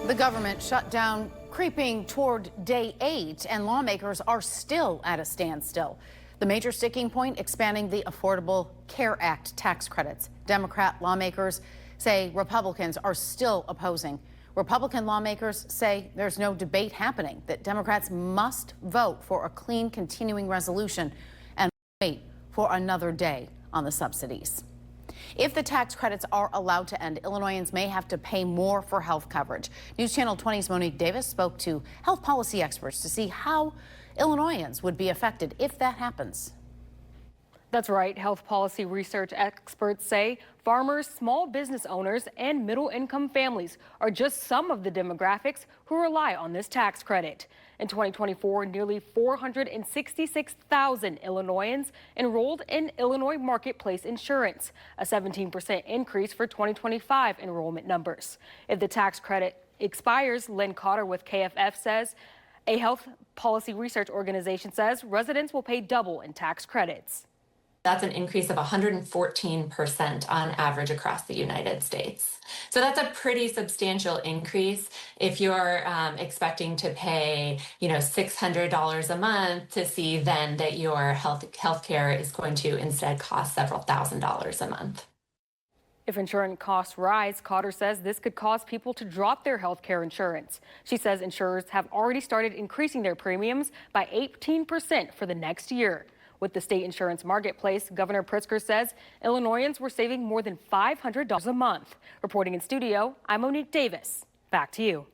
The government shutdown creeping toward day 8, and lawmakers are still at a standstill. The major sticking point, expanding the Affordable Care Act tax credits. Democrat lawmakers say Republicans are still opposing. Republican lawmakers say there's no debate happening, that Democrats must vote for a clean continuing resolution and wait for another day on the subsidies. If the tax credits are allowed to end, Illinoisans may have to pay more for health coverage. News Channel 20's Monique Davis spoke to health policy experts to see how Illinoisans would be affected if that happens. That's right. Health policy research experts say farmers, small business owners, and middle-income families are just some of the demographics who rely on this tax credit. In 2024, nearly 466,000 Illinoisans enrolled in Illinois Marketplace Insurance, a 17% increase for 2025 enrollment numbers. If the tax credit expires, Lynn Cotter with KFF says, a health policy research organization says residents will pay double in tax credits. That's an increase of 114% on average across the United States. So that's a pretty substantial increase. If you're expecting to pay, $600 a month, to see then that your health care is going to instead cost several $1,000s a month. If insurance costs rise, Cotter says this could cause people to drop their health care insurance. She says insurers have already started increasing their premiums by 18% for the next year. With the state insurance marketplace, Governor Pritzker says Illinoisans were saving more than $500 a month. Reporting in studio, I'm Monique Davis. Back to you.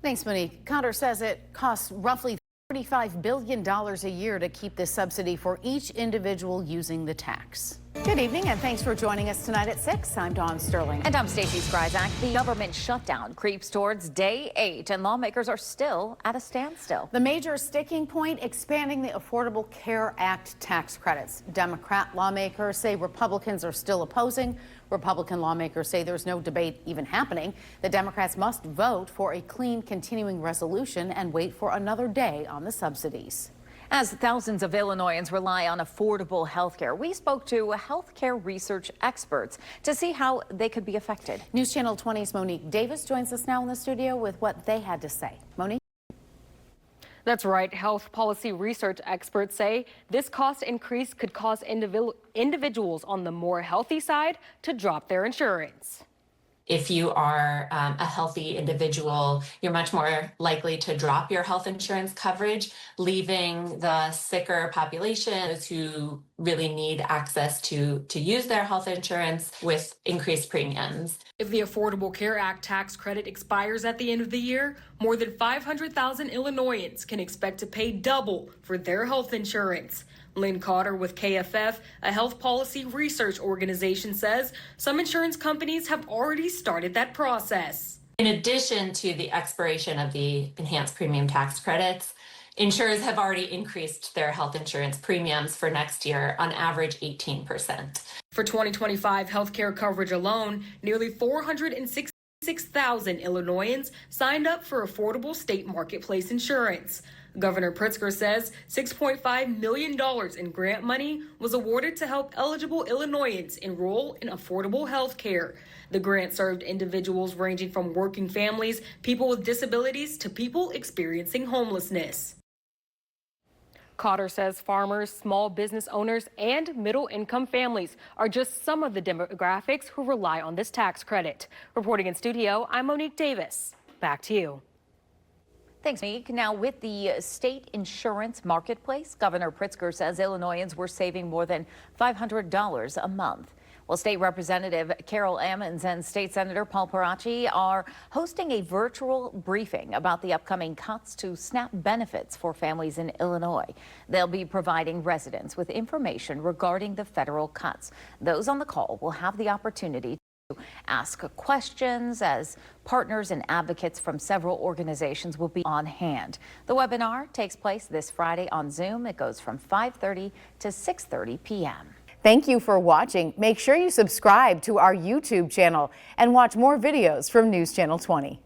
Thanks, Monique. Cotter says it costs roughly $35 billion a year to keep this subsidy for each individual using the tax. Good evening, and thanks for joining us tonight at 6. I'm Dawn Sterling. And I'm Stacey Skryzak. The government shutdown creeps towards day 8, and lawmakers are still at a standstill. The major sticking point, expanding the Affordable Care Act tax credits. Democrat lawmakers say Republicans are still opposing. Republican lawmakers say there's no debate even happening. The Democrats must vote for a clean continuing resolution and wait for another day on the subsidies. As thousands of Illinoisans rely on affordable health care, we spoke to health care research experts to see how they could be affected. News Channel 20's Monique Davis joins us now in the studio with what they had to say. Monique? That's right. Health policy research experts say this cost increase could cause individuals on the more healthy side to drop their insurance. If you are a healthy individual, you're much more likely to drop your health insurance coverage, leaving the sicker population, those who really need access to use their health insurance, with increased premiums. If the Affordable Care Act tax credit expires at the end of the year, more than 500,000 Illinoisans can expect to pay double for their health insurance. Lynn Cotter with KFF, a health policy research organization, says some insurance companies have already started that process. In addition to the expiration of the enhanced premium tax credits, insurers have already increased their health insurance premiums for next year, on average 18%. For 2025 healthcare coverage alone, nearly 466,000 Illinoisans signed up for affordable state marketplace insurance. Governor Pritzker says $6.5 million in grant money was awarded to help eligible Illinoisans enroll in affordable health care. The grant served individuals ranging from working families, people with disabilities, to people experiencing homelessness. Cotter says farmers, small business owners, and middle-income families are just some of the demographics who rely on this tax credit. Reporting in studio, I'm Monique Davis. Back to you. Thanks, Monique. Now, with the state insurance marketplace, Governor Pritzker says Illinoisans were saving more than $500 a month. Well, State Representative Carol Ammons and State Senator Paul Parachi are hosting a virtual briefing about the upcoming cuts to SNAP benefits for families in Illinois. They'll be providing residents with information regarding the federal cuts. Those on the call will have the opportunity to ask questions, as partners and advocates from several organizations will be on hand. The webinar takes place this Friday on Zoom. It goes from 5:30 to 6:30 p.m. Thank you for watching. Make sure you subscribe to our YouTube channel and watch more videos from News Channel 20.